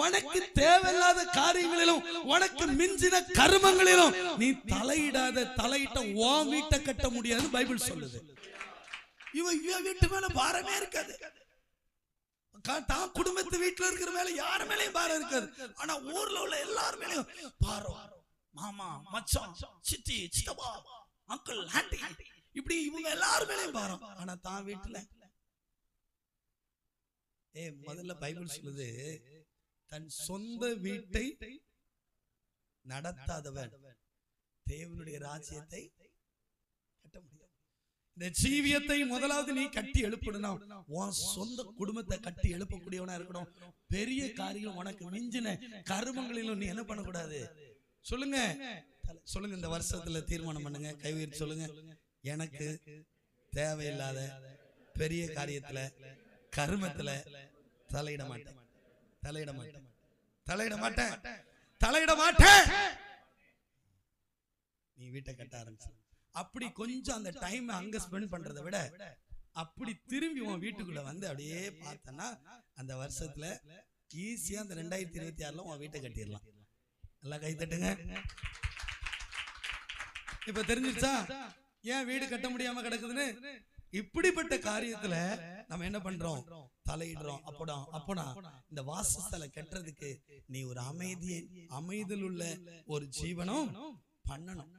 உனக்கு தேவையில்லாத காரியங்களிலும் உனக்கு மிஞ்சின கர்மங்களிலும் நீ தலையிட்ட உன் வீட்டை கட்ட முடியாது பைபிள் சொல்லுது. இவன் வீட்டு மேல பாரமே இருக்காது, தான் குடும்பத்து வீட்டுல இருக்கிற மேல யாரு மேலயும் பாரம் இருக்காது. ஆனா ஊர்ல உள்ள எல்லாரும் மேலயும் பாரம். மாமா, மச்சான், சித்தி, சித்தப்பா, அங்கிள், ஆண்டி, இப்படி இவங்க எல்லாரும் மேலயும் பாரம். ஆனா தான் வீட்டுல முதல்ல பைபிள் சொல்லுது, தன் சொந்த வீட்டை நடத்தாதவன் தேவனுடைய ராஜ்யத்தை கட்ட முடியாது. இந்த ஜீவியத்தை முதலாவது நீ கட்டி எழுப்பணும். உன் சொந்த குடும்பத்தை கட்டி எழுப்பக்கூடியவனா இருக்கணும். பெரிய காரியம் உனக்கு மிஞ்சின கர்மங்களிலும் நீ என்ன பண்ணக்கூடாது. சொல்லுங்க சொல்லுங்க, இந்த வருஷத்துல தீர்மானம் பண்ணுங்க, கை உயர்த்தி சொல்லுங்க, எனக்கு தேவையில்லாத பெரிய காரியத்துல கர்மத்துல தலையிட மாட்டேன், தலையிட மாட்டேன், தலையிட மாட்டேன், தலையிட மாட்டேன். நீ வீட்டை கட்ட ஆரம்பிச்சு அப்படி கொஞ்சம் அந்த டைம் அங்க ஸ்பெண்ட் பண்றதை விட அப்படி திரும்பி உன் வீட்டுக்குள்ள வந்து அப்படியே பார்த்தனா அந்த வருஷத்துல ஈஸியா அந்த 2026ல உன் வீட்டை கட்டிடலாம். நல்லா கை தட்டுங்க. இப்ப தெரிஞ்சிருச்சா ஏன் வீடு கட்ட முடியாம கிடக்குதுன்னு? இப்படிப்பட்ட காரியத்துல நம்ம என்ன பண்றோம், தலையிடுறோம். அப்போனா இந்த வாசஸ்தலை கட்டுறதுக்கு நீ ஒரு அமைதியில் உள்ள ஒரு ஜீவனம் பண்ணணும்.